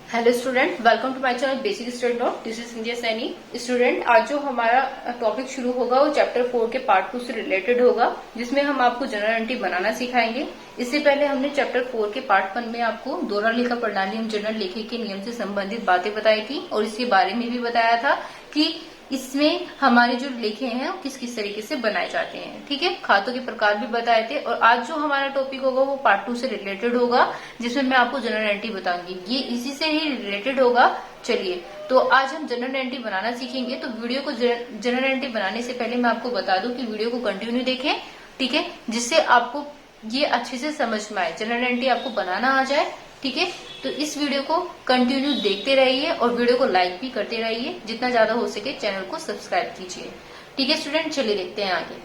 Hello student, welcome to my channel basic study note. This is Sandhya Saini. Student, आज जो हमारा topic शुरू होगा वो चैप्टर 4 के पार्ट 2 से रिलेटेड होगा, जिसमें हम आपको जनरल एंट्री बनाना सिखाएंगे। इससे पहले हमने चैप्टर 4 के पार्ट 1 में आपको दोहरा लेखा प्रणाली एवं जनरल लेखे के नियम से संबंधित बातें बताई थी और इसके बारे में भी बताया था कि इसमें हमारे जो लेखे हैं वो किस किस तरीके से बनाए जाते हैं। ठीक है, खातों के प्रकार भी बताए थे। और आज जो हमारा टॉपिक होगा वो पार्ट 2 से रिलेटेड होगा, जिसमें मैं आपको जनरल एंट्री बताऊंगी। ये इसी से ही रिलेटेड होगा। चलिए, तो आज हम जनरल एंट्री बनाना सीखेंगे। तो वीडियो को जनरल एंट्री बनाने से पहले मैं आपको बता दूं कि वीडियो को कंटिन्यू देखें, ठीक है, जिससे आपको ये अच्छे से समझ में आए, जनरल एंट्री आपको बनाना आ जाए। ठीक है, तो इस वीडियो को कंटिन्यू देखते रहिए और वीडियो को लाइक भी करते रहिए। जितना ज्यादा हो सके चैनल को सब्सक्राइब कीजिए। ठीक है स्टूडेंट, चलिए देखते हैं आगे।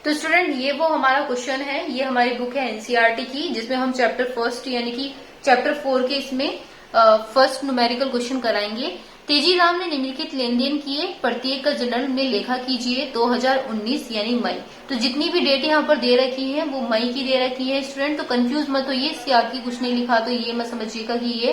तो स्टूडेंट, ये वो हमारा क्वेश्चन है। ये हमारी बुक है एनसीईआरटी की, जिसमें हम चैप्टर फर्स्ट यानी कि चैप्टर 4 के इसमें फर्स्ट न्यूमेरिकल क्वेश्चन कराएंगे। तेजीराम ने निम्नलिखित लेन देन किए, प्रत्येक का जनरल में लेखा कीजिए 2019 यानी मई। तो जितनी भी डेट यहाँ पर दे रखी है वो मई की दे रखी है स्टूडेंट। तो कंफ्यूज मत होइए, इससे आगे कुछ नहीं लिखा तो ये मत समझिएगा कि ये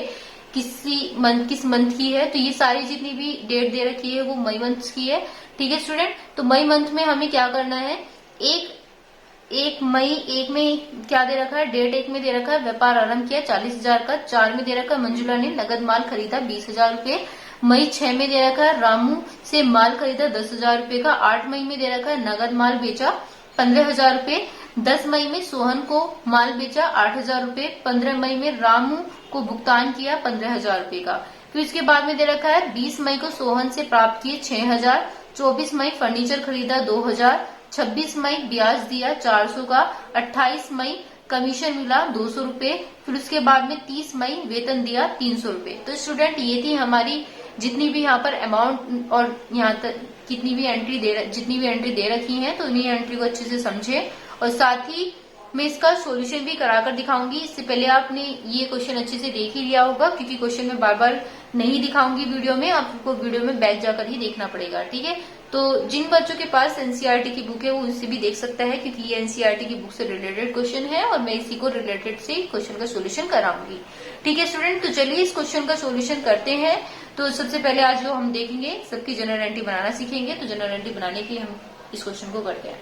किस मंथ की है। तो ये सारी जितनी भी डेट दे रखी है वो मई मंथ की है। ठीक है स्टूडेंट, तो मई मंथ में हमें क्या करना है, एक मई एक में क्या दे रखा है, डेट एक में दे रखा है व्यापार आरंभ किया 40,000 का। 4 में दे रखा है मंजुला ने नगद माल खरीदा 20,000 रूपये। मई 6 में दे रखा है रामू से माल खरीदा 10,000 रूपये का। 8 मई में दे रखा है नगद माल बेचा 15,000 रूपये। 10 मई में सोहन को माल बेचा 8,000 रूपये। 15 मई में रामू को भुगतान किया 15,000 रूपये का। फिर इसके बाद में दे रखा है 20 मई को सोहन से प्राप्त किए 6,000। 24 मई फर्नीचर खरीदा 2,000। 26 मई ब्याज दिया 400 का। 28 मई कमीशन मिला 200 रूपये। फिर उसके बाद में 30 मई वेतन दिया 300 रूपये। तो स्टूडेंट, ये थी हमारी जितनी भी यहाँ पर अमाउंट और यहाँ तक जितनी भी एंट्री दे रखी है, तो इन्हीं एंट्री को अच्छे से समझे। और साथ ही मैं इसका सॉल्यूशन भी कराकर दिखाऊंगी। इससे पहले आपने ये क्वेश्चन अच्छे से देख ही लिया होगा, क्योंकि क्वेश्चन में बार बार नहीं दिखाऊंगी वीडियो में, आपको वीडियो में बैक जाकर ही देखना पड़ेगा। ठीक है, तो जिन बच्चों के पास एनसीईआरटी की बुक है वो उनसे भी देख सकता है, क्योंकि ये एनसीईआरटी की बुक से रिलेटेड क्वेश्चन है और मैं इसी को रिलेटेड से क्वेश्चन का सोल्यूशन कराऊंगी। ठीक है स्टूडेंट, तो चलिए इस क्वेश्चन का सोल्यूशन करते हैं। तो सबसे पहले आज जो हम देखेंगे, सबकी जनरल एंट्री बनाना सीखेंगे। तो जनरल एंट्री बनाने के लिए हम इस क्वेश्चन को करते हैं।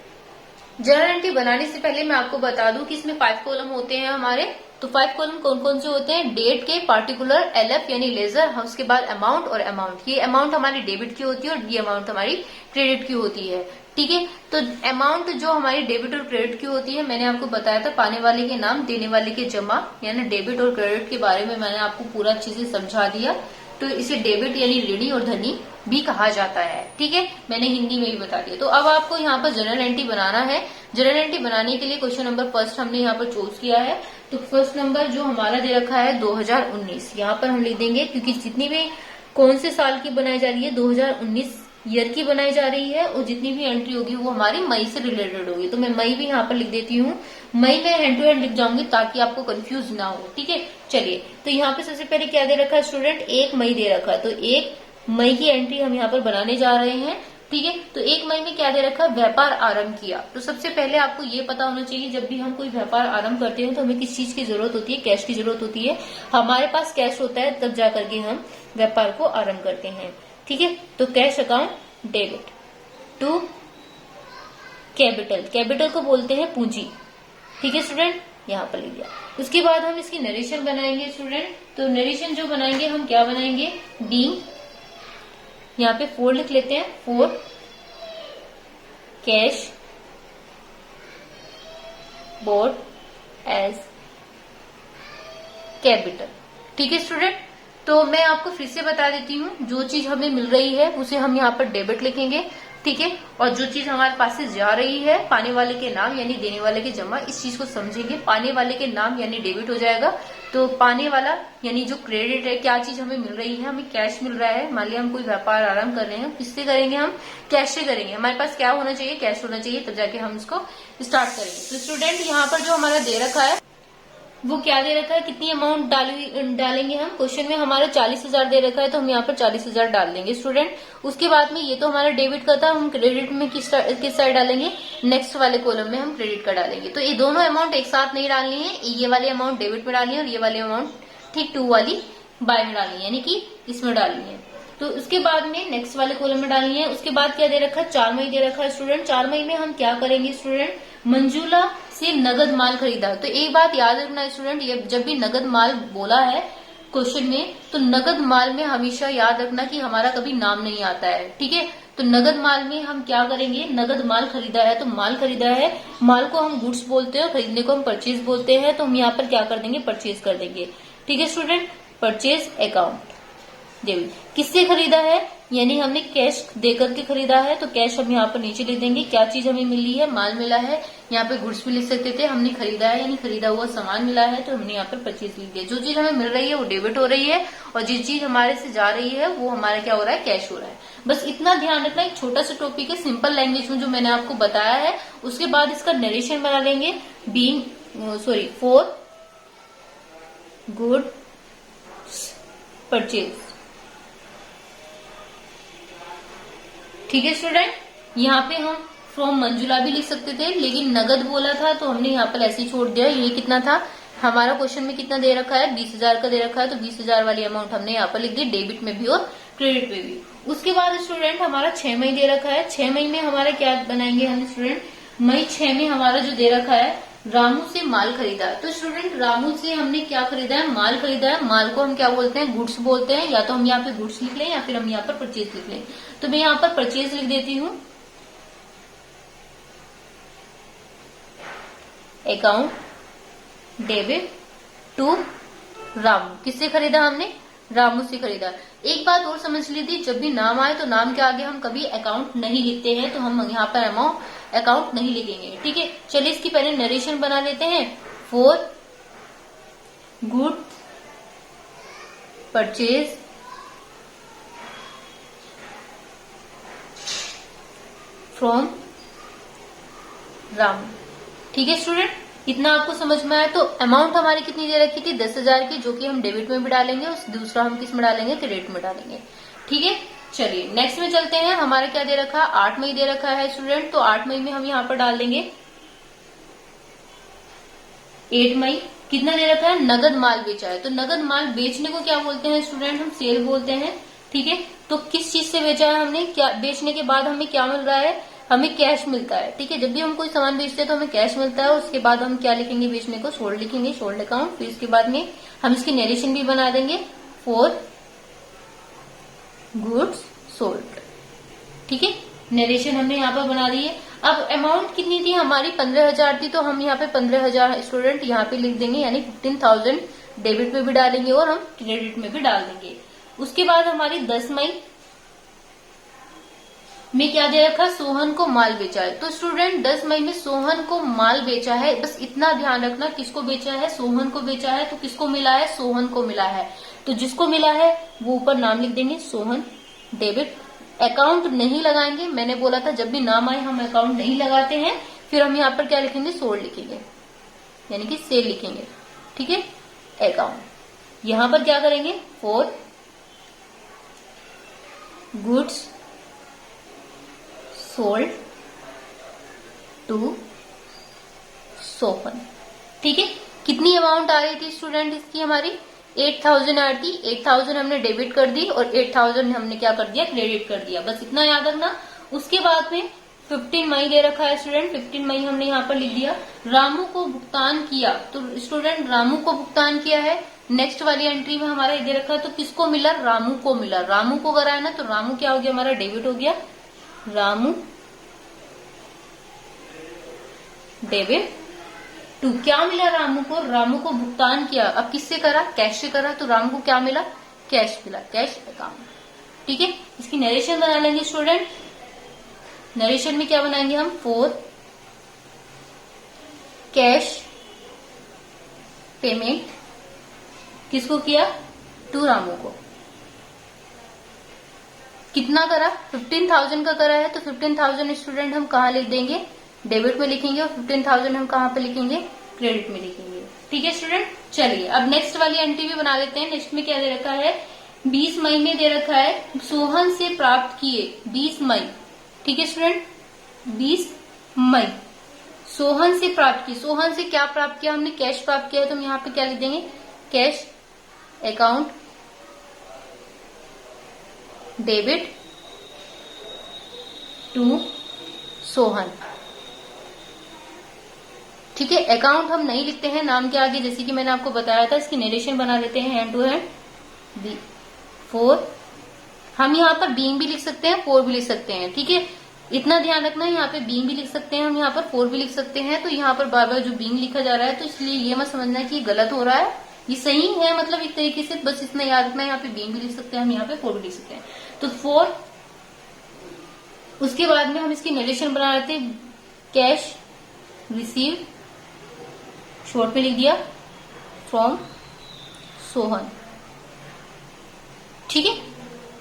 जनरल एंट्री बनाने से पहले मैं आपको बता दूं कि इसमें 5 कॉलम होते हैं हमारे। तो 5 कॉलम कौन कौन से होते हैं, डेट के, पार्टिकुलर, एलएफ यानी लेजर, उसके बाद अमाउंट और अमाउंट। ये अमाउंट हमारी डेबिट की होती है और ये अमाउंट हमारी क्रेडिट की होती है। ठीक है, तो अमाउंट जो हमारी डेबिट और क्रेडिट की होती है, मैंने आपको बताया था पाने वाले के नाम देने वाले के जमा, यानी डेबिट और क्रेडिट के बारे में मैंने आपको पूरा अच्छे से समझा दिया। तो इसे डेबिट यानी ऋणी और धनी भी कहा जाता है। ठीक है, मैंने हिंदी में भी बता दिया। तो अब आपको यहाँ पर जनरल एंट्री बनाना है। जनरल एंट्री बनाने के लिए क्वेश्चन नंबर फर्स्ट हमने यहाँ पर चूज किया है। तो फर्स्ट नंबर जो हमारा दे रखा है 2019, यहाँ पर हम लिख देंगे, क्योंकि जितनी भी कौन से साल की बनाई जा रही है, 2019 ईयर की बनाई जा रही है, और जितनी भी एंट्री होगी वो हमारी मई से रिलेटेड होगी। तो मैं मई भी यहाँ पर लिख देती हूँ। मई में हैंड टू हैंड लिख जाऊंगी ताकि आपको कंफ्यूज ना हो। ठीक है, चलिए, तो यहाँ पे सबसे पहले क्या दे रखा है स्टूडेंट, 1 मई दे रखा है। तो 1 मई की एंट्री हम यहाँ पर बनाने जा रहे हैं। ठीक है, तो 1 मई में क्या दे रखा है, व्यापार आरंभ किया। तो सबसे पहले आपको ये पता होना चाहिए, जब भी हम कोई व्यापार आरंभ करते हैं तो हमें किस चीज की जरूरत होती है, कैश की जरूरत होती है। हमारे पास कैश होता है तब जाकर के हम व्यापार को आरंभ करते हैं। ठीक है, तो cash account debit to capital, capital को बोलते हैं पूंजी। ठीक है स्टूडेंट, यहाँ पर लिख दिया। उसके बाद हम इसकी नरेशन बनाएंगे स्टूडेंट। तो नरेशन जो बनाएंगे हम क्या बनाएंगे, डी, यहाँ पे 4 लिख लेते हैं, 4 कैश बोर्ड एज कैपिटल। ठीक है स्टूडेंट, तो मैं आपको फिर से बता देती हूँ, जो चीज हमें मिल रही है उसे हम यहाँ पर डेबिट लिखेंगे। ठीक है, और जो चीज हमारे पास से जा रही है, पाने वाले के नाम यानी देने वाले के जमा, इस चीज को समझेंगे। पाने वाले के नाम यानी डेबिट हो जाएगा, तो पाने वाला यानी जो क्रेडिट है, क्या चीज हमें मिल रही है, हमें कैश मिल रहा है। मान लिया हम कोई व्यापार आरंभ कर रहे हैं, किससे करेंगे, हम कैश से करेंगे। हमारे पास क्या होना चाहिए, कैश होना चाहिए, तब जाके हम इसको स्टार्ट करेंगे। तो स्टूडेंट, यहाँ पर जो हमारा दे रखा है वो क्या दे रखा है, कितनी अमाउंट डालेंगे हम, क्वेश्चन में हमारा 40,000 दे रखा है, तो हम यहाँ पर 40,000 डाल देंगे स्टूडेंट। उसके बाद में ये तो हमारा डेबिट का था, हम क्रेडिट में किस साइड डालेंगे, नेक्स्ट वाले कॉलम में हम क्रेडिट का डालेंगे। तो ये दोनों अमाउंट एक साथ नहीं डालनी है, ये वाली अमाउंट डेबिट में डालनी है और ये वाली अमाउंट ठीक 2 वाली बाय में डालनी है, यानी कि इसमें डालनी है। तो उसके बाद में नेक्स्ट वाले कॉलम में डालनी है। उसके बाद क्या दे रखा है, 4 मई दे रखा है स्टूडेंट। 4 मई में हम क्या करेंगे स्टूडेंट, मंजूला से नगद माल खरीदा। तो एक बात याद रखना स्टूडेंट, ये जब भी नगद माल बोला है क्वेश्चन में, तो नगद माल में हमेशा याद रखना कि हमारा कभी नाम नहीं आता है, ठीक है। तो नगद माल में हम क्या करेंगे, नगद माल खरीदा है तो माल खरीदा है, माल को हम गुड्स बोलते हैं, खरीदने को हम परचेज बोलते हैं। तो हम यहाँ पर क्या कर देंगे, परचेज कर देंगे, ठीक है स्टूडेंट। परचेज अकाउंट डेबिट, किससे खरीदा है, यानी हमने कैश देकर के खरीदा है, तो कैश हम यहाँ पर नीचे लिख देंगे। क्या चीज हमें मिली है, माल मिला है, यहाँ पे गुड्स भी लिख सकते थे, हमने खरीदा है यानी खरीदा हुआ सामान मिला है, तो हमने यहाँ पर परचेज लिख दिया। जो चीज हमें मिल रही है वो डेबिट हो रही है, और जिस चीज हमारे से जा रही है वो हमारा क्या हो रहा है, कैश हो रहा है। बस इतना ध्यान रखना, एक छोटा सा टॉपिक है सिंपल लैंग्वेज में जो मैंने आपको बताया है। उसके बाद इसका नरेशन बना लेंगे, फॉर गुड परचेज, ठीक है स्टूडेंट। यहाँ पे हम फ्रॉम मंजुला भी लिख सकते थे, लेकिन नगद बोला था तो हमने यहाँ पर ऐसे ही छोड़ दिया। ये कितना था, हमारा क्वेश्चन में कितना दे रखा है, 20,000 का दे रखा है, तो 20,000 वाली अमाउंट हमने यहाँ पर लिख दी, डेबिट में भी और क्रेडिट में भी। उसके बाद स्टूडेंट हमारा 6 मई दे रखा है। 6 मई में हमारा क्या बनाएंगे हम स्टूडेंट, मई 6 में हमारा जो दे रखा है, रामू से माल खरीदा। तो स्टूडेंट रामू से हमने क्या खरीदा है, माल खरीदा है। माल को हम क्या बोलते हैं, गुड्स बोलते हैं। या तो हम यहाँ पे गुड्स लिख लें या फिर हम यहाँ पर परचेज लिख लें। तो मैं यहाँ पर परचेज लिख देती हूँ, अकाउंट डेबिट टू रामू। किससे खरीदा हमने, रामू से खरीदा। एक बात और समझ लीजिए, जब भी नाम आए तो नाम के आगे हम कभी अकाउंट नहीं लिखते हैं, तो हम यहाँ पर अकाउंट नहीं लिखेंगे, ठीक है। चलिए इसकी पहले नरेशन बना लेते हैं। For good purchase from Ramu, ठीक है स्टूडेंट। इतना आपको समझ में आया। तो अमाउंट हमारी कितनी दे रखी थी, 10,000 की, जो कि हम डेबिट में भी डालेंगे और दूसरा हम किस में डालेंगे, क्रेडिट में डालेंगे, ठीक है। चलिए नेक्स्ट में चलते हैं। हमारा क्या दे रखा है, 8 मई दे रखा है स्टूडेंट। तो 8 मई में हम यहाँ पर डाल देंगे 8 मई। कितना दे रखा है, नगद माल बेचा है। तो नगद माल बेचने को क्या बोलते हैं स्टूडेंट, हम सेल बोलते हैं, ठीक है। तो किस चीज से बेचा है हमने, क्या बेचने के बाद हमें क्या मिल रहा है, हमें कैश मिलता है, ठीक है। जब भी हम कोई सामान बेचते हैं तो हमें कैश मिलता है। उसके बाद हम क्या लिखेंगे, बेचने को सोल्ड लिखेंगे, सोल्ड अकाउंट। फिर इसके बाद में हम इसकी नरेशन भी बना देंगे, फॉर गुड्स सोल्ड, ठीक है। नरेशन हमने यहाँ पर बना दी है। अब अमाउंट कितनी थी हमारी, 15,000 थी, तो हम यहाँ पे 15,000 स्टूडेंट यहाँ पे लिख देंगे, यानी 15,000 डेबिट में भी डालेंगे और हम क्रेडिट में भी डाल देंगे। उसके बाद हमारी 10 मई में क्या दे रखा, सोहन को माल बेचा है। तो स्टूडेंट 10 मई में सोहन को माल बेचा है। बस इतना ध्यान रखना, किसको बेचा है, सोहन को बेचा है। तो किसको मिला है, सोहन को मिला है। तो जिसको मिला है वो ऊपर नाम लिख देंगे, सोहन डेबिट। अकाउंट नहीं लगाएंगे, मैंने बोला था जब भी नाम आए हम अकाउंट नहीं लगाते हैं। फिर हम यहाँ पर क्या लिखेंगे, सोल्ड लिखेंगे, यानी कि सेल लिखेंगे, ठीक है। अकाउंट यहाँ पर क्या करेंगे, for goods sold to Sohan, ठीक है। कितनी अमाउंट आ रही थी स्टूडेंट इसकी, हमारी 8,000 आ रही थी। 8,000 हमने डेबिट कर दी और 8,000 हमने क्या कर दिया, क्रेडिट कर दिया। बस इतना याद रखना। उसके बाद में 15 मई दे रखा है स्टूडेंट। 15 मई हमने यहाँ पर लिख दिया, रामू को भुगतान किया। तो स्टूडेंट रामू को भुगतान किया है। नेक्स्ट वाली एंट्री में हमारा दे रखा है, तो किसको मिला, रामू को मिला। रामू को कराया ना, तो रामू क्या हो गया, हमारा डेबिट हो गया, रामू डेबिट टू। क्या मिला रामू को, रामू को भुगतान किया। अब किससे करा, कैश से करा, तो रामू को क्या मिला, कैश मिला, कैश अकाउंट, ठीक है। इसकी नरेशन बना लेंगे स्टूडेंट। नरेशन में क्या बनाएंगे हम, फॉर कैश पेमेंट किसको किया, टू रामू को। कितना करा, 15,000 का करा है। तो 15,000 स्टूडेंट हम कहाँ लिख देंगे, डेबिट में लिखेंगे, और 15,000 हम कहाँ पे लिखेंगे, क्रेडिट में लिखेंगे, ठीक है स्टूडेंट। चलिए अब नेक्स्ट वाली एंट्री भी बना लेते हैं। नेक्स्ट में क्या दे रखा है, 20 मई में दे रखा है, सोहन से प्राप्त किए 20 मई, ठीक है स्टूडेंट। 20 मई सोहन से प्राप्त की। सोहन से क्या प्राप्त किया हमने, कैश प्राप्त किया है। तो हम यहाँ पे क्या लिख देंगे, cash account debit to Sohan. ठीक है, अकाउंट हम नहीं लिखते हैं नाम के आगे, जैसे कि मैंने आपको बताया था, इसकी नरेशन बना लेते हैं हैंड टू हैंड। 4 हम यहाँ पर बीइंग भी लिख सकते हैं, 4 भी लिख सकते हैं। ठीक है, इतना ध्यान रखना है, यहाँ पे बीइंग भी लिख सकते हैं हम, यहाँ पर 4 भी लिख सकते हैं। तो यहाँ पर बार बार जो बीइंग लिखा जा रहा है, तो इसलिए ये मत समझना कि ये गलत हो रहा है, ये सही है, मतलब एक तरीके से बस इतना याद रखना है, यहाँ पे बीइंग भी लिख सकते हैं हम, यहाँ पे 4 भी लिख सकते हैं। तो 4, उसके बाद में हम इसकी नरेशन बना लेते हैं, कैश रिसीव, शॉर्ट में लिख दिया, फ्रॉम सोहन। ठीक है,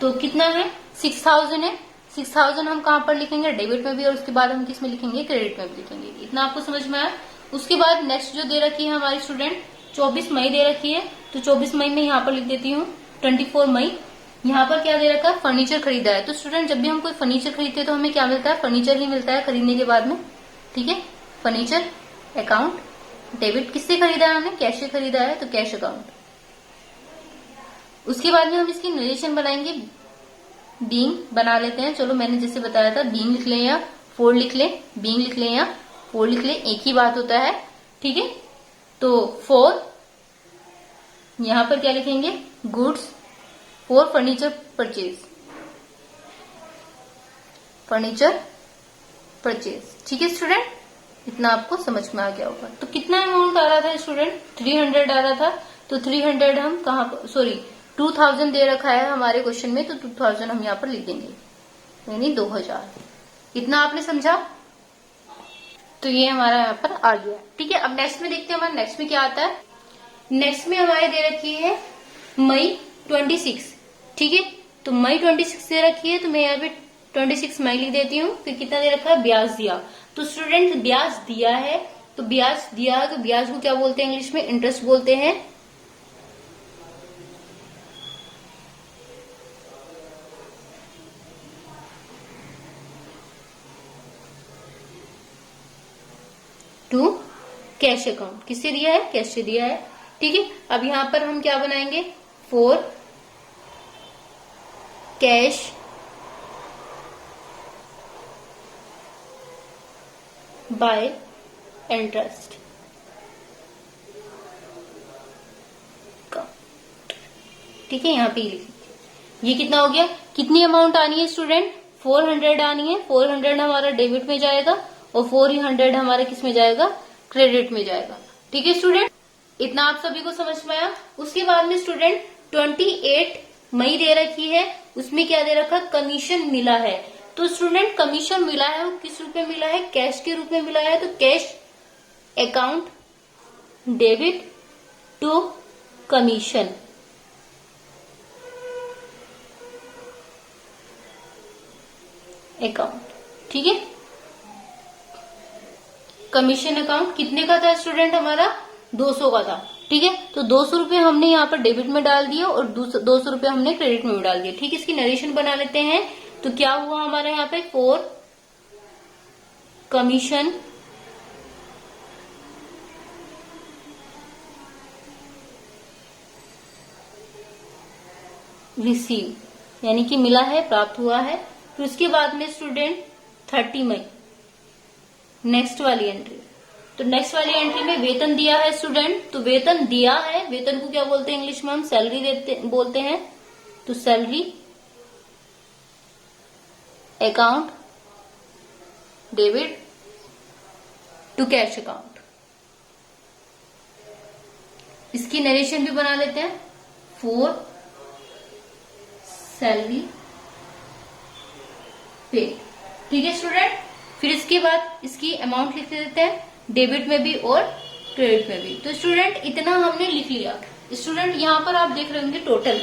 तो कितना है, 6000 है। 6000 हम कहां पर लिखेंगे, डेबिट में भी, और उसके बाद हम किस में लिखेंगे, क्रेडिट में भी लिखेंगे। इतना आपको समझ में आया। उसके बाद नेक्स्ट जो दे रखी है हमारी स्टूडेंट, 24 मई दे रखी है, तो 24 मई में यहाँ पर लिख देती हूँ 24 मई। यहाँ पर क्या दे रखा है, फर्नीचर खरीदा है। तो स्टूडेंट जब भी हम कोई फर्नीचर खरीदते हैं तो हमें क्या मिलता है, फर्नीचर ही मिलता है खरीदने के बाद में। ठीक है, फर्नीचर अकाउंट, डेबिट किससे खरीदा है हमने, कैश से खरीदा है, तो कैश अकाउंट। उसके बाद में हम इसकी नरेशन बनाएंगे, बीइंग बना लेते हैं। चलो मैंने जैसे बताया था, बीइंग लिख लें या 4 लिख लें, बीइंग लिख लें या 4 लिख लें, एक ही बात होता है। ठीक है, तो 4 यहां पर क्या लिखेंगे, goods for furniture purchase, furniture purchase. ठीक है स्टूडेंट, इतना आपको समझ में आ गया होगा। तो कितना अमाउंट आ रहा था स्टूडेंट, 300 आ रहा था। तो 300 हम कहां पर, सॉरी 2000 दे रखा है हमारे क्वेश्चन में, तो 2000 हम यहाँ पर लिख देंगे, यानी 2000। इतना आपने समझा, तो ये हमारा यहाँ पर आ गया। ठीक है, अब नेक्स्ट में देखते हैं हमारा नेक्स्ट में क्या आता है। नेक्स्ट में हमारे दे रखी है मई 26। ठीक है, तो मई 26 दे रखी है, तो मैं यहाँ पे 26 मई लिख देती हूँ। फिर कितना दे रखा है, ब्याज दिया। तो स्टूडेंट ब्याज दिया है, तो ब्याज दिया, तो ब्याज को क्या बोलते हैं इंग्लिश में, इंटरेस्ट बोलते हैं। टू कैश अकाउंट, किससे दिया है, कैश से दिया है। ठीक है, अब यहां पर हम क्या बनाएंगे, 4 कैश बाय इंटरेस्ट। ठीक है, यहाँ पे ये कितना हो गया, कितनी अमाउंट आनी है स्टूडेंट, 400 आनी है। 400 हमारा डेबिट में जाएगा और 400 हमारा किस में जाएगा, क्रेडिट में जाएगा। ठीक है स्टूडेंट, इतना आप सभी को समझ में आया। उसके बाद में स्टूडेंट 28 मई दे रखी है, उसमें क्या दे रखा, कमीशन मिला है। तो स्टूडेंट कमीशन मिला है, वो किस रूप में मिला है, कैश के रूप में मिला है। तो cash account debit to commission, account. ठीक है, कमीशन अकाउंट कितने का था स्टूडेंट, हमारा 200 का था। ठीक है, तो 200 रुपए हमने यहाँ पर डेबिट में डाल दिए और 200 रुपए हमने क्रेडिट में डाल दिए। ठीक है, इसकी नरेशन बना लेते हैं। तो क्या हुआ हमारे यहाँ पे, 4 कमीशन रिसीव, यानी कि मिला है, प्राप्त हुआ है। फिर उसके बाद में स्टूडेंट 30 मई, नेक्स्ट वाली एंट्री। तो नेक्स्ट वाली एंट्री में वेतन दिया है स्टूडेंट, तो वेतन दिया है, वेतन को क्या बोलते हैं इंग्लिश में, हम सैलरी बोलते हैं। तो salary account debit to cash account. इसकी नरेशन भी बना लेते हैं, 4 सैलरी पे। ठीक है स्टूडेंट, फिर इसके बाद इसकी अमाउंट लिख देते हैं, डेबिट में भी और क्रेडिट में भी। तो स्टूडेंट इतना हमने लिख लिया। स्टूडेंट यहाँ पर आप देख रहे होंगे टोटल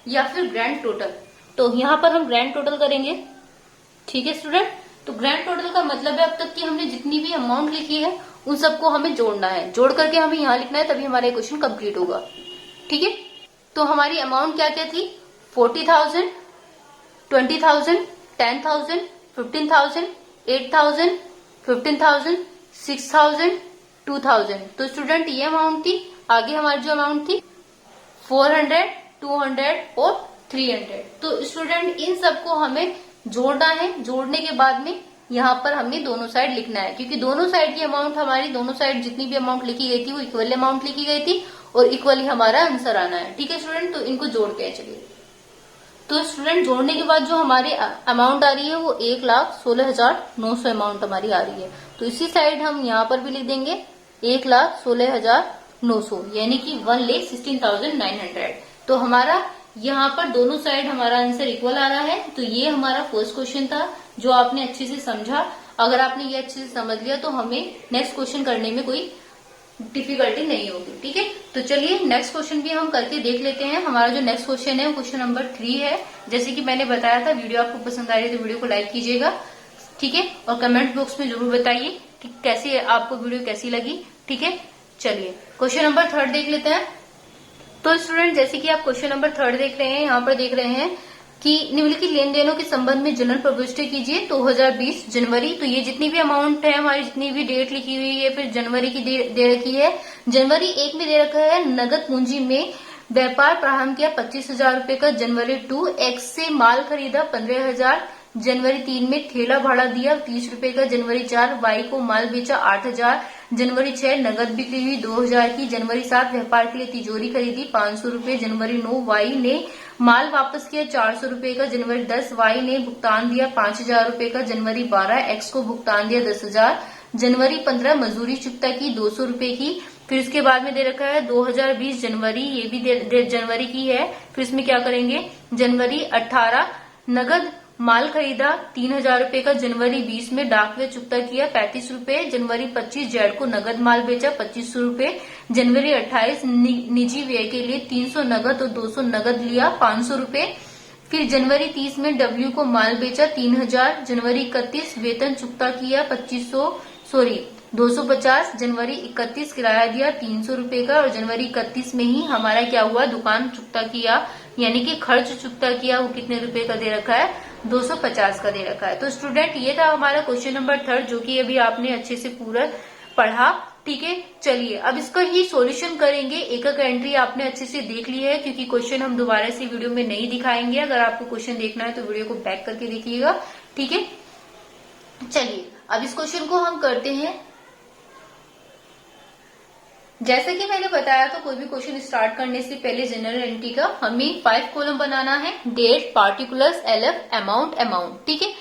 या फिर ग्रैंड टोटल, तो यहाँ पर हम ग्रैंड टोटल करेंगे। ठीक है स्टूडेंट, तो ग्रैंड टोटल का मतलब है अब तक की हमने जितनी भी अमाउंट लिखी है उन सबको हमें जोड़ना है, जोड़ करके हमें यहाँ लिखना है, तभी हमारा क्वेश्चन कंप्लीट होगा। ठीक है, तो हमारी अमाउंट क्या क्या थी, 40,000, 20,000, 10,000, 15,000, 8,000, 15,000, 6,000, 2,000। तो स्टूडेंट ये अमाउंट थी। आगे हमारी जो अमाउंट थी 400, 200 और 300। तो स्टूडेंट इन सबको हमें जोड़ना है। जोड़ने के बाद में यहाँ पर हमने दोनों साइड लिखना है, क्योंकि दोनों साइड की अमाउंट हमारी, दोनों साइड जितनी भी अमाउंट लिखी गई थी वो इक्वल अमाउंट लिखी गई थी और इक्वली हमारा आंसर आना है। ठीक है स्टूडेंट, तो इनको जोड़ते हैं चलिए। तो स्टूडेंट जोड़ने के बाद जो हमारी अमाउंट आ रही है वो 1,16,900 अमाउंट हमारी आ रही है। तो इसी साइड हम यहाँ पर भी लिख देंगे 1,16,900, यानी कि 1,16,900। तो हमारा यहाँ पर दोनों साइड हमारा आंसर इक्वल आ रहा है। तो ये हमारा फर्स्ट क्वेश्चन था जो आपने अच्छे से समझा। अगर आपने ये अच्छे से समझ लिया तो हमें नेक्स्ट क्वेश्चन करने में कोई डिफिकल्टी नहीं होगी। ठीक है, तो चलिए नेक्स्ट क्वेश्चन भी हम करके देख लेते हैं। हमारा जो नेक्स्ट क्वेश्चन है वो क्वेश्चन नंबर 3 है। जैसे कि मैंने बताया था, वीडियो आपको पसंद आ रही है तो वीडियो को लाइक कीजिएगा। ठीक है, और कमेंट बॉक्स में जरूर बताइए कि कैसी आपको वीडियो कैसी लगी। ठीक है, चलिए क्वेश्चन नंबर 3 देख लेते हैं। तो स्टूडेंट जैसे कि आप क्वेश्चन नंबर 3 देख रहे हैं, यहाँ पर देख रहे हैं कि निम्नलिखित लेन देनों के संबंध में जनरल प्रविष्टि कीजिए। 2020 जनवरी, तो ये जितनी भी अमाउंट है हमारी, जितनी भी डेट लिखी हुई है, फिर जनवरी की दे रखी है। जनवरी 1 में दे रखा है नगद पूंजी में व्यापार प्रारंभ किया 25,000 रुपए का। जनवरी 2 एक्स से माल खरीदा 15,000। जनवरी 3 में ठेला भाड़ा दिया 30 रुपए का। जनवरी 4 वाई को माल बेचा 8,000। जनवरी 6 नगद बिक्री हुई 2,000 की। जनवरी 7 व्यापार के लिए तिजोरी खरीदी 500 रुपए। जनवरी 9 वाई ने माल वापस किया 400 रुपए का। जनवरी 10 वाई ने भुगतान दिया 5,000 रुपए का। जनवरी 12 एक्स को भुगतान दिया 10,000। जनवरी 15 मजदूरी चुकता की 200 रुपए की। फिर इसके बाद में दे रखा है 2020 जनवरी, ये भी जनवरी की है। फिर इसमें क्या करेंगे, जनवरी 18 नगद माल खरीदा 3,000 रुपए का। जनवरी 20 में डाक व्यय चुकता किया 35 रुपए। जनवरी 25 जेड को नगद माल बेचा 2500 रुपए। जनवरी 28 निजी व्यय के लिए 300 नगद और 200 नगद लिया 500 रुपए। फिर जनवरी 30 में डब्ल्यू को माल बेचा 3,000। जनवरी 31 वेतन चुकता किया 250। जनवरी 31 किराया दिया 300 रुपए का। और जनवरी 31 में ही हमारा क्या हुआ, दुकान चुकता किया, यानी कि खर्च चुकता किया, वो कितने रुपए का दे रखा है, 250 का दे रखा है। तो स्टूडेंट ये था हमारा क्वेश्चन नंबर 3 जो कि अभी आपने अच्छे से पूरा पढ़ा। ठीक है, चलिए अब इसका ही सॉल्यूशन करेंगे। एक एक एंट्री आपने अच्छे से देख ली है, क्योंकि क्वेश्चन हम दोबारा से वीडियो में नहीं दिखाएंगे। अगर आपको क्वेश्चन देखना है तो वीडियो को बैक करके देखिएगा। ठीक है, चलिए अब इस क्वेश्चन को हम करते हैं। जैसे कि मैंने बताया तो कोई भी क्वेश्चन स्टार्ट करने से पहले जनरल एंट्री का हमें 5 कॉलम बनाना है। Date, particulars, LF, amount, amount. ठीक है,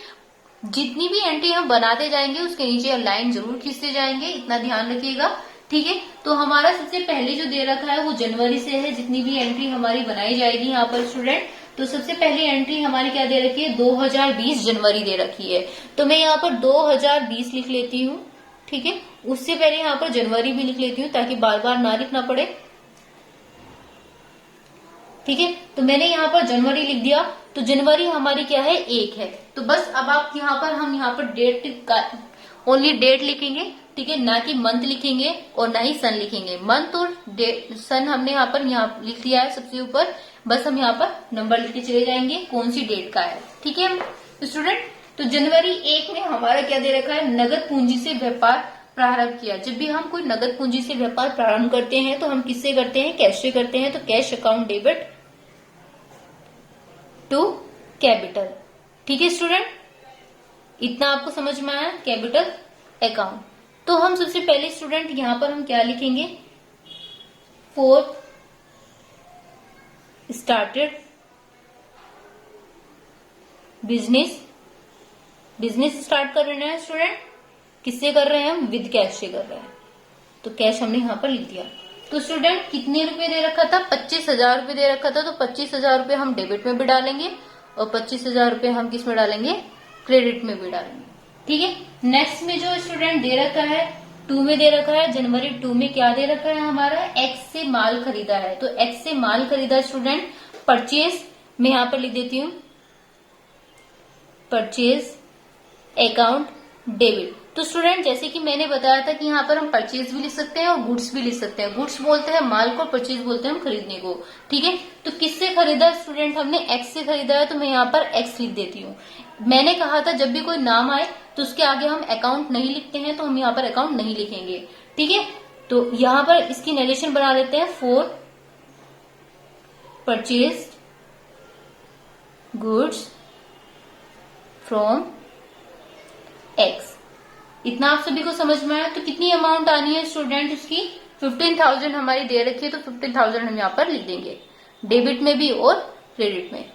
जितनी भी एंट्री हम बनाते जाएंगे उसके नीचे लाइन जरूर खींचते जाएंगे, इतना ध्यान रखिएगा। ठीक है, तो हमारा सबसे पहले जो दे रखा है वो जनवरी से है। जितनी भी एंट्री हमारी बनाई जाएगी यहाँ पर स्टूडेंट, तो सबसे पहली एंट्री हमारी क्या दे रखी है, 2020 जनवरी दे रखी है। तो मैं यहाँ पर 2020 लिख लेती हूँ। ठीक है, उससे पहले यहाँ पर जनवरी भी लिख लेती हूँ ताकि बार बार ना लिखना पड़े। ठीक है, तो मैंने यहाँ पर जनवरी लिख दिया। तो जनवरी हमारी क्या है, 1 है। तो बस अब आप हम यहाँ पर डेट, ओनली डेट लिखेंगे। ठीक है, ना कि मंथ लिखेंगे और ना ही सन लिखेंगे। मंथ और सन हमने यहाँ पर लिख दिया है सबसे ऊपर। बस हम यहाँ पर नंबर लिख के चले जाएंगे कौन सी डेट का है। ठीक है स्टूडेंट, तो जनवरी 1 में हमारा क्या दे रखा है, नगद पूंजी से व्यापार प्रारंभ किया। जब भी हम कोई नगद पूंजी से व्यापार प्रारंभ करते हैं तो हम किससे करते हैं, कैश से करते हैं। तो cash account debit to capital. ठीक है स्टूडेंट, इतना आपको समझ में आया, कैपिटल अकाउंट। तो हम सबसे पहले स्टूडेंट यहाँ पर हम क्या लिखेंगे, 4 स्टार्टेड बिजनेस स्टार्ट कर रहे हैं स्टूडेंट। किससे कर रहे हैं हम, विद कैश से कर रहे हैं। तो कैश हमने यहाँ पर लिख दिया। तो स्टूडेंट कितने रुपए दे रखा था, 25,000 रुपए दे रखा था। तो 25,000 रुपए हम डेबिट में भी डालेंगे और 25,000 रुपए हम किस में डालेंगे, क्रेडिट में भी डालेंगे। ठीक है, नेक्स्ट में जो स्टूडेंट दे रखा है 2 में दे रखा है, जनवरी 2 में क्या दे रखा है हमारा, एक्स से माल खरीदा है। तो एक्स से माल खरीदा स्टूडेंट, परचेज मैं यहाँ पर लिख देती हूँ, परचेज अकाउंट डेबिट। तो स्टूडेंट जैसे कि मैंने बताया था कि यहाँ पर हम परचेज भी लिख सकते हैं और गुड्स भी लिख सकते हैं। गुड्स बोलते हैं माल को, परचेज बोलते हैं हम खरीदने को। ठीक है, तो किससे खरीदा स्टूडेंट, हमने एक्स से खरीदा है। तो मैं यहाँ पर एक्स लिख देती हूँ। मैंने कहा था जब भी कोई नाम आए तो उसके आगे हम अकाउंट नहीं लिखते हैं, तो हम यहाँ पर अकाउंट नहीं लिखेंगे। ठीक है, तो यहाँ पर इसकी नरेशन बना लेते हैं, 4 परचेज गुड्स फ्रॉम एक्स। इतना आप सभी को समझ में आया। तो कितनी अमाउंट आनी है स्टूडेंट उसकी? 15,000 हमारी दे रखी है, तो 15,000 हम यहाँ पर लिख देंगे, डेबिट में भी और क्रेडिट में।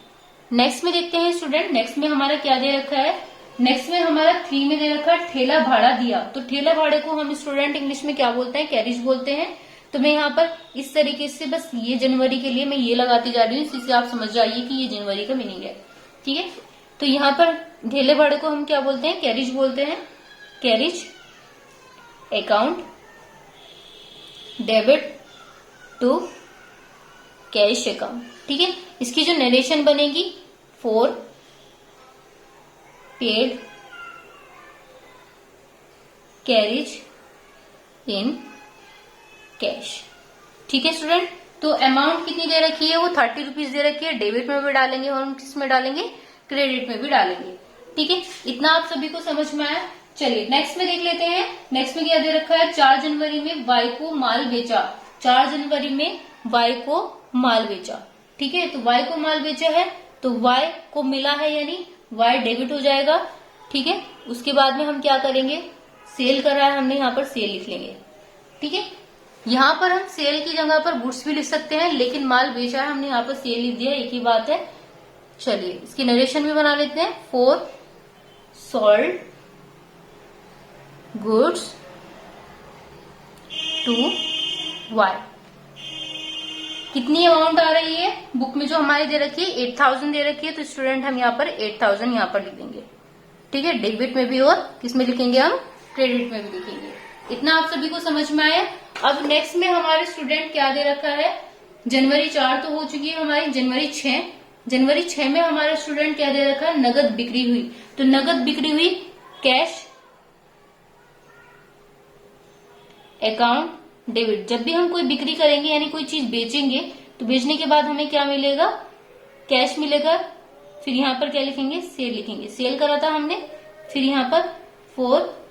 नेक्स्ट में देखते हैं स्टूडेंट, नेक्स्ट में हमारा क्या दे रखा है? नेक्स्ट में हमारा 3 में दे रखा है ठेला भाड़ा दिया। तो ठेला भाड़े को हम स्टूडेंट इंग्लिश में क्या बोलते हैं? कैरिज बोलते हैं। तो मैं यहाँ पर इस तरीके से बस ये जनवरी के लिए मैं ये लगाती जा रही हूँ, इससे आप समझ जाइए कि ये जनवरी का मीनिंग है। ठीक है, तो यहाँ पर ठेले भाड़े को हम क्या बोलते हैं? कैरिज बोलते हैं। Carriage account debit to cash account. ठीक है, इसकी जो नरेशन बनेगी, for paid carriage in cash. ठीक है स्टूडेंट, तो अमाउंट कितनी दे रखी है? वो 30 रुपीज दे रखी है। डेबिट में भी डालेंगे और हम किस में डालेंगे? क्रेडिट में भी डालेंगे। ठीक है, इतना आप सभी को समझ में आया। चलिए नेक्स्ट में देख लेते हैं। नेक्स्ट में क्या दे रखा है? 4 जनवरी में वाई को माल बेचा। 4 जनवरी में वाई को माल बेचा। ठीक है, तो वाई को माल बेचा है, तो वाई को मिला है, यानी वाई डेबिट हो जाएगा। ठीक है, उसके बाद में हम क्या करेंगे? सेल कर रहा है हमने, यहाँ पर सेल लिख लेंगे। ठीक है, यहाँ पर हम सेल की जगह पर गुड्स भी लिख सकते हैं, लेकिन माल बेचा है हमने, यहाँ पर सेल लिख दिया, एक ही बात है। चलिए इसकी नरेशन भी बना लेते हैं। For sold goods to Y. कितनी अमाउंट आ रही है? बुक में जो हमारी दे रखी है 8,000 दे रखी है, तो स्टूडेंट हम यहाँ पर 8,000 यहाँ पर लिख देंगे। ठीक है, डेबिट में भी और किस में लिखेंगे? हम क्रेडिट में भी लिखेंगे। इतना आप सभी को समझ में आया। अब नेक्स्ट में हमारे स्टूडेंट क्या दे रखा है? जनवरी 4 तो हो चुकी है हमारी, जनवरी 6। जनवरी 6 में हमारा स्टूडेंट क्या दे रखा है? नगद बिक्री हुई। तो नगद बिक्री हुई, कैश अकाउंट डेबिट। जब भी हम कोई बिक्री करेंगे यानी कोई चीज बेचेंगे, तो बेचने के बाद हमें क्या मिलेगा? कैश मिलेगा। फिर यहाँ पर क्या लिखेंगे? सेल लिखेंगे। सेल करा था हमने, फिर यहाँ पर फॉर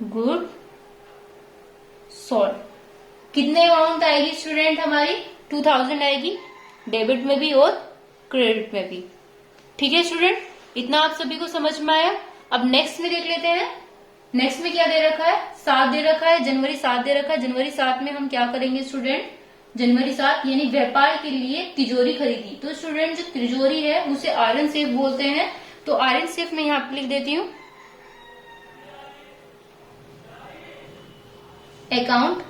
गुड सोल्ड। कितने अमाउंट आएगी स्टूडेंट हमारी? 2,000 आएगी, डेबिट में भी और क्रेडिट में भी। ठीक है स्टूडेंट, इतना आप सभी को समझ में आया। अब नेक्स्ट में देख लेते हैं। नेक्स्ट में क्या दे रखा है? 7 दे रखा है, जनवरी 7 दे रखा है। जनवरी 7 में हम क्या करेंगे स्टूडेंट? जनवरी 7 यानी व्यापार के लिए तिजोरी खरीदी। तो स्टूडेंट जो तिजोरी है उसे आयरन सेफ बोलते हैं। तो आयरन सेफ में यहाँ पे लिख देती हूँ, account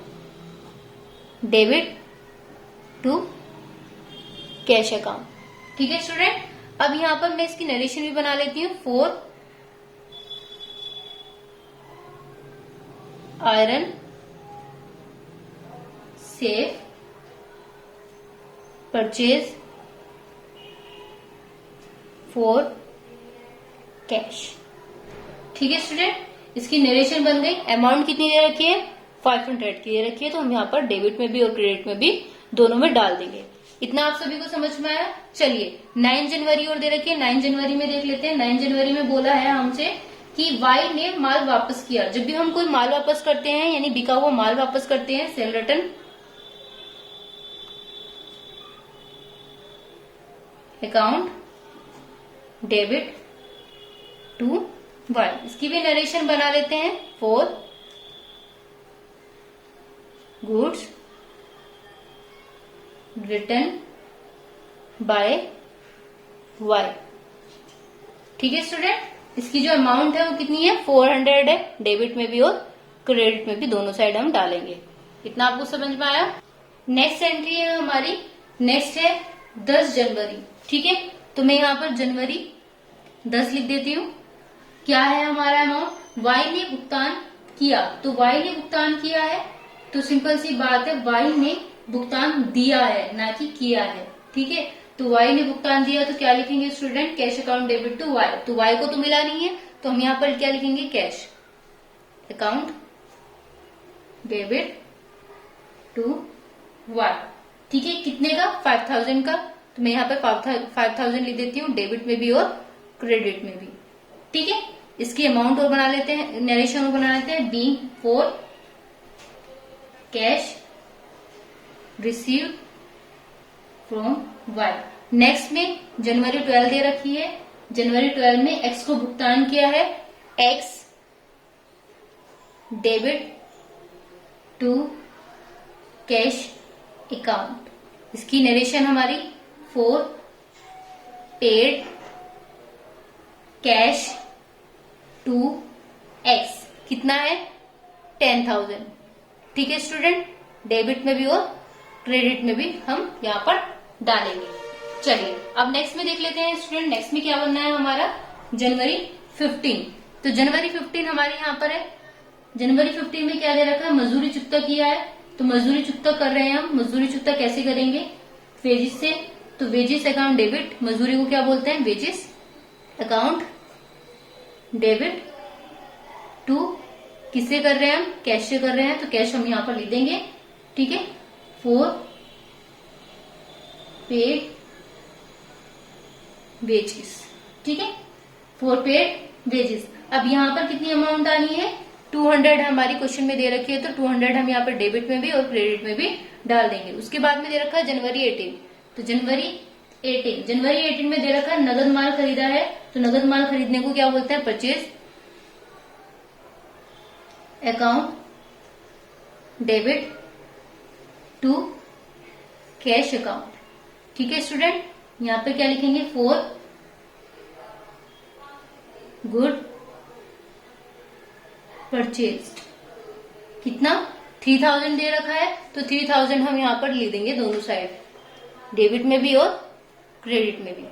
debit to cash account. ठीक है स्टूडेंट, अब यहाँ पर मैं इसकी नरेशन भी बना लेती हूँ। For iron safe purchase for cash. ठीक है स्टूडेंट, इसकी नरेशन बन गई। अमाउंट कितनी दे रखी है? 500 की दे रखी है, तो हम यहाँ पर डेबिट में भी और क्रेडिट में भी दोनों में डाल देंगे। इतना आप सभी को समझ में आया। चलिए 9 जनवरी और दे रखी है, 9 जनवरी में देख लेते हैं। 9 जनवरी में बोला है हमसे कि वाई ने माल वापस किया। जब भी हम कोई माल वापस करते हैं यानी बिका हुआ माल वापस करते हैं, sale return account debit to Y. इसकी भी नरेशन बना लेते हैं। For goods return by Y. ठीक है स्टूडेंट, इसकी जो अमाउंट है वो कितनी है? 400 है, डेबिट में भी और क्रेडिट में भी दोनों साइड हम डालेंगे। इतना आपको समझ में आया। नेक्स्ट एंट्री है हमारी, नेक्स्ट है 10 जनवरी। ठीक है, तो मैं यहाँ पर जनवरी 10 लिख देती हूँ। क्या है हमारा अमाउंट? वाई ने भुगतान किया। तो वाई ने भुगतान किया है, तो सिंपल सी बात है, वाई ने भुगतान दिया है ना कि किया है। ठीक है, तो वाई ने भुगतान दिया, तो क्या लिखेंगे student? Cash account debit to Y. तो वाई को तो मिला नहीं है, तो हम यहाँ पर क्या लिखेंगे? Cash account debit to Y. ठीक है, कितने का? 5,000 का। तो मैं यहाँ पर 5,000 लिख देती हूँ, डेबिट में भी और क्रेडिट में भी। ठीक है, इसकी अमाउंट और बना लेते हैं, नरेशन और बना लेते हैं। B for cash receive from Y. Next में जनवरी 12 दे रखी है। जनवरी 12 में एक्स को भुगतान किया है, X debit to cash account. इसकी नरेशन हमारी 4 पेड कैश टू एक्स, कितना है 10,000। ठीक है स्टूडेंट, डेबिट में भी और क्रेडिट में भी हम यहाँ पर डालेंगे। चलिए अब नेक्स्ट में देख लेते हैं स्टूडेंट, नेक्स्ट में क्या बनना है हमारा, जनवरी 15। तो जनवरी 15 हमारे यहाँ पर है। जनवरी 15 में क्या दे रखा है, मजदूरी चुकता किया है, तो मजदूरी चुकता कर रहे हैं हम। मजदूरी चुकता कैसे करेंगे, वेजिस से। तो वेजिस अकाउंट डेबिट, मजदूरी को क्या बोलते हैं, वेजिस अकाउंट डेबिट टू, किससे कर रहे हैं हम, कैश से कर रहे हैं, तो कैश हम यहाँ पर लिख देंगे। ठीक है, 4 पेड वेजेस। ठीक है, 4 पेड वेजेस। अब यहाँ पर कितनी अमाउंट आनी है, 200 हमारी क्वेश्चन में दे रखी है, तो 200 हम यहाँ पर डेबिट में भी और क्रेडिट में भी डाल देंगे। उसके बाद में दे रखा है जनवरी 18, तो जनवरी 18 में दे रखा है नगद माल खरीदा है, तो नगद माल खरीदने को क्या बोलते हैं, purchase account debit to cash account. ठीक है स्टूडेंट, यहाँ पे क्या लिखेंगे, 4 गुड परचेज्ड, कितना 3000 दे रखा है, तो 3000 हम यहाँ पर लिख देंगे दोनों साइड, डेबिट में भी और क्रेडिट में भी।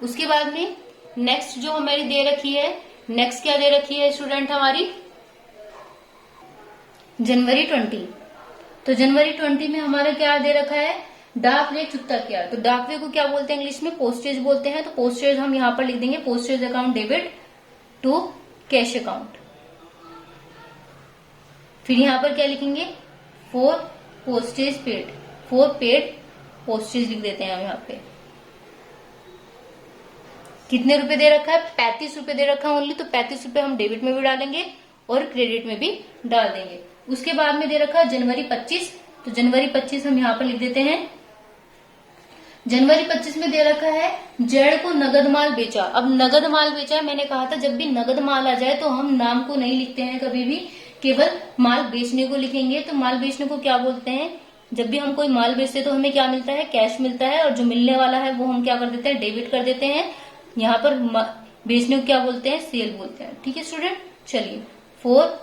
उसके बाद में नेक्स्ट जो हमारी दे रखी है, नेक्स्ट क्या दे रखी है स्टूडेंट हमारी, जनवरी 20। तो जनवरी 20 में हमारा क्या दे रखा है, डाक वे चुकता किया। तो डाक वे को क्या बोलते हैं इंग्लिश में, पोस्टेज बोलते हैं। तो पोस्टेज हम यहाँ पर लिख देंगे, postage account debit to cash account. फिर यहाँ पर क्या लिखेंगे, 4 पोस्टेज पेड, 4 पेड पोस्टेज लिख देते हैं हम यहाँ पे। कितने रुपए दे रखा है, 35 रुपए दे रखा है ओनली, तो 35 रुपए हम डेबिट में भी डालेंगे और क्रेडिट में भी डाल देंगे। उसके बाद में दे रखा है जनवरी 25, तो जनवरी 25 हम यहाँ पर लिख देते हैं। जनवरी 25 में दे रखा है जेड को नगद माल बेचा। अब नगद माल बेचा, मैंने कहा था जब भी नगद माल आ जाए तो हम नाम को नहीं लिखते हैं कभी भी, केवल माल बेचने को लिखेंगे। तो माल बेचने को क्या बोलते हैं, जब भी हम कोई माल बेचते हैं तो हमें क्या मिलता है, कैश मिलता है, और जो मिलने वाला है वो हम क्या कर देते हैं, डेबिट कर देते हैं। यहाँ पर बेचने को क्या बोलते हैं, सेल बोलते हैं। ठीक है स्टूडेंट, चलिए 4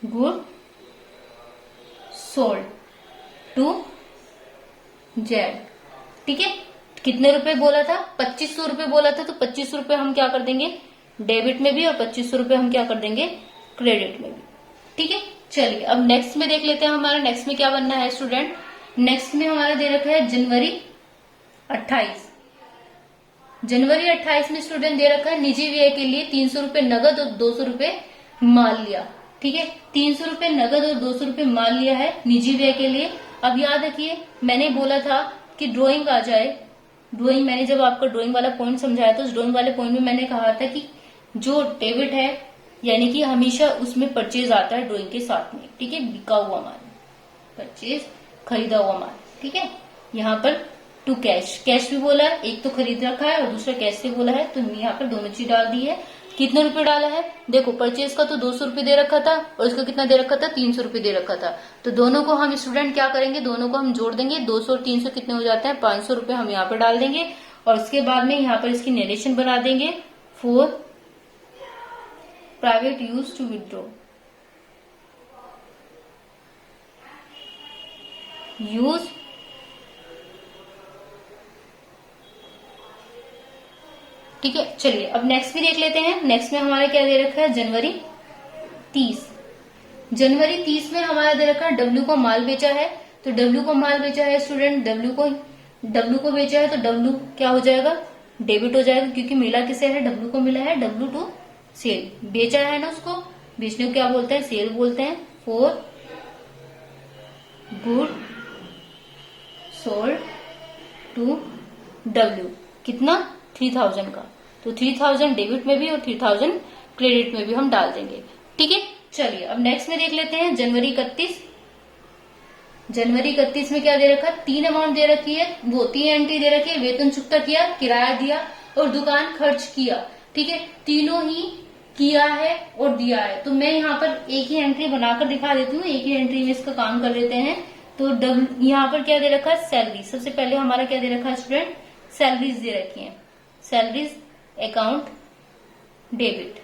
गुड सोल्ड टू जेड। ठीक है, कितने रुपए बोला था, 2500 रुपए बोला था, तो 2500 रुपए हम क्या कर देंगे, डेबिट में भी, और 2500 रुपए हम क्या कर देंगे, क्रेडिट में भी। ठीक है, चलिए अब नेक्स्ट में देख लेते हैं हमारा नेक्स्ट में क्या बनना है स्टूडेंट। नेक्स्ट में हमारा दे रखा है जनवरी 28। जनवरी 28 में स्टूडेंट दे रखा है निजी व्यय के लिए 300 रुपए नगद और 200 रुपए माल लिया। ठीक है, 300 रुपए नगद और 200 रुपए माल लिया है निजी व्यय के लिए। अब याद रखिए मैंने बोला था कि ड्राइंग आ जाए, ड्राइंग, मैंने जब आपको ड्राइंग वाला पॉइंट समझाया तो उस ड्राइंग वाले पॉइंट में मैंने कहा था कि जो डेबिट है यानी कि हमेशा उसमें परचेज आता है ड्राइंग के साथ में। ठीक है, बिका हुआ माल, परचेज खरीदा हुआ माल। ठीक है, यहाँ पर टू कैश, कैश भी बोला है, एक तो खरीद रखा है और दूसरा कैश से बोला है, तो यहाँ पर दोनों चीज डाल दी है। कितने रुपए डाला है, देखो परचेज का तो 200 रुपए दे रखा था और इसका कितना दे रखा था, 300 रुपए दे रखा था। तो दोनों को हम स्टूडेंट क्या करेंगे, दोनों को हम जोड़ देंगे, 200 और 300 कितने हो जाते हैं, 500 रुपए हम यहाँ पर डाल देंगे। और उसके बाद में यहाँ पर इसकी नरेशन बना देंगे, 4 private use to withdraw, use ठीक है। चलिए अब नेक्स्ट भी देख लेते हैं। नेक्स्ट में हमारा क्या दे रखा है, जनवरी 30। जनवरी 30 में हमारा दे रखा है डब्ल्यू को माल बेचा है। तो डब्ल्यू को माल बेचा है स्टूडेंट, डब्ल्यू को बेचा है, तो डब्ल्यू क्या हो जाएगा, डेबिट हो जाएगा, क्योंकि मिला किसे है, डब्ल्यू को मिला है, डब्ल्यू टू सेल, बेचा है ना उसको, बेचने को क्या बोलते हैं, सेल बोलते हैं। 4 गुड सोल्ड टू डब्ल्यू, कितना 3000 का, तो 3000 डेबिट में भी और 3000 क्रेडिट में भी हम डाल देंगे। ठीक है, चलिए अब नेक्स्ट में देख लेते हैं जनवरी 31। जनवरी 31 में क्या दे रखा है, 3 अमाउंट दे रखी है, वो 3 एंट्री दे रखी है, वेतन चुकता किया, किराया दिया और दुकान खर्च किया। ठीक है, तीनों ही किया है और दिया है। तो मैं यहाँ पर एक ही एंट्री बनाकर दिखा देती हूँ, एक ही एंट्री में इसका काम कर लेते हैं। तो यहाँ पर क्या दे रखा है, सैलरी। सबसे पहले हमारा क्या दे रखा है स्टूडेंट, सैलरीज दे रखी है। Salaries account debit,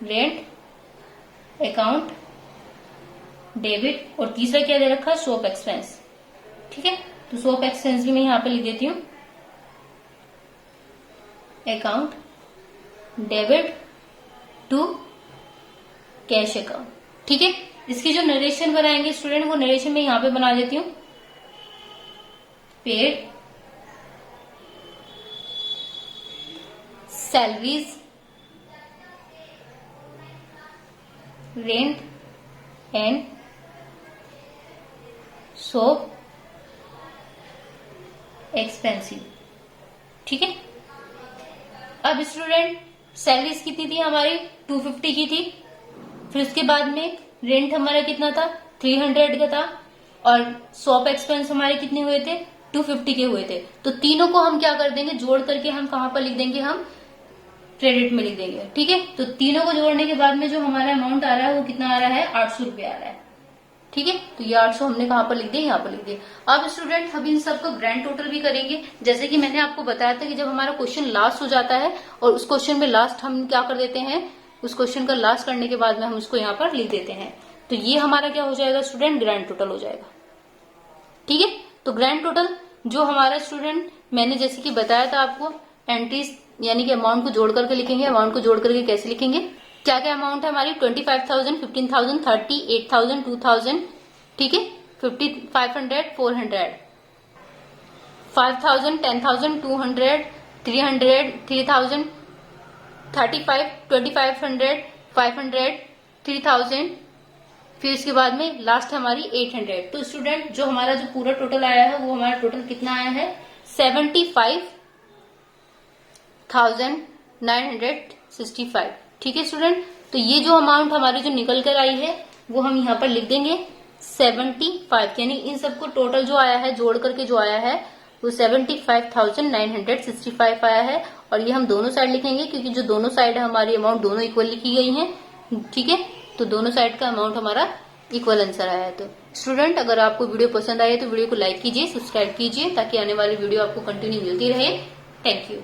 rent account debit, और तीसरा क्या दे रखा है, शॉप एक्सपेंस। ठीक है, तो शॉप एक्सपेंस भी मैं यहाँ पे लिख देती हूँ, account debit to cash account. ठीक है, इसकी जो नरेशन बनाएंगे स्टूडेंट, वो नरेशन में यहाँ पे बना देती हूँ, paid salaries rent and shop expensive. ठीक है, अब स्टूडेंट सैलरीज कितनी थी हमारी, 250 की थी। फिर उसके बाद में रेंट हमारा कितना था, 300 का था, और शॉप एक्सपेंस हमारे कितने हुए थे, 250 के हुए थे। तो तीनों को हम क्या कर देंगे, जोड़ करके हम कहां पर लिख देंगे, हम क्रेडिट में लिख देंगे। ठीक है, तो तीनों को जोड़ने के बाद में जो हमारा अमाउंट आ रहा है वो कितना आ रहा है, 800 रुपया आ रहा है। ठीक है, तो ये 800 हमने कहां पर लिख दिया, यहाँ पर लिख दिया। अब स्टूडेंट हम इन सबको ग्रैंड टोटल भी करेंगे। जैसे कि मैंने आपको बताया था कि जब हमारा क्वेश्चन लास्ट हो जाता है और उस क्वेश्चन में लास्ट हम क्या कर देते हैं, उस क्वेश्चन का लास्ट करने के बाद में हम उसको यहाँ पर लिख देते हैं। तो ये हमारा क्या हो जाएगा स्टूडेंट, ग्रैंड टोटल हो जाएगा। ठीक है, तो ग्रैंड टोटल जो हमारा स्टूडेंट मैंने जैसे कि बताया था आपको, एंट्रीज यानी कि अमाउंट को जोड़ करके लिखेंगे। अमाउंट को जोड़ करके कैसे लिखेंगे, क्या क्या अमाउंट है हमारी, 25,000, 15,000, 30, 8,000, 2,000। ठीक है, 50, 500, 400, 5,000, 10,000, 200, 300, 3,000, 35, 2,500, 500, 3,000। फिर इसके बाद में लास्ट हमारी 800। तो स्टूडेंट जो हमारा जो पूरा टोटल आया है वो हमारा टोटल कितना आया है, 75,965। ठीक है स्टूडेंट, तो ये जो अमाउंट हमारी जो निकल कर आई है वो हम यहाँ पर लिख देंगे 75, यानी इन सबको टोटल जो आया है जोड़ करके जो आया है वो 75,965 आया है। और ये हम दोनों साइड लिखेंगे क्योंकि जो दोनों साइड है हमारी अमाउंट दोनों इक्वल लिखी गई है। ठीक है, तो दोनों साइड का अमाउंट हमारा इक्वल आंसर आया है। तो स्टूडेंट अगर आपको वीडियो पसंद आए तो वीडियो को लाइक कीजिए, सब्सक्राइब कीजिए ताकि आने वाली वीडियो आपको कंटिन्यू मिलती रहे। Thank you.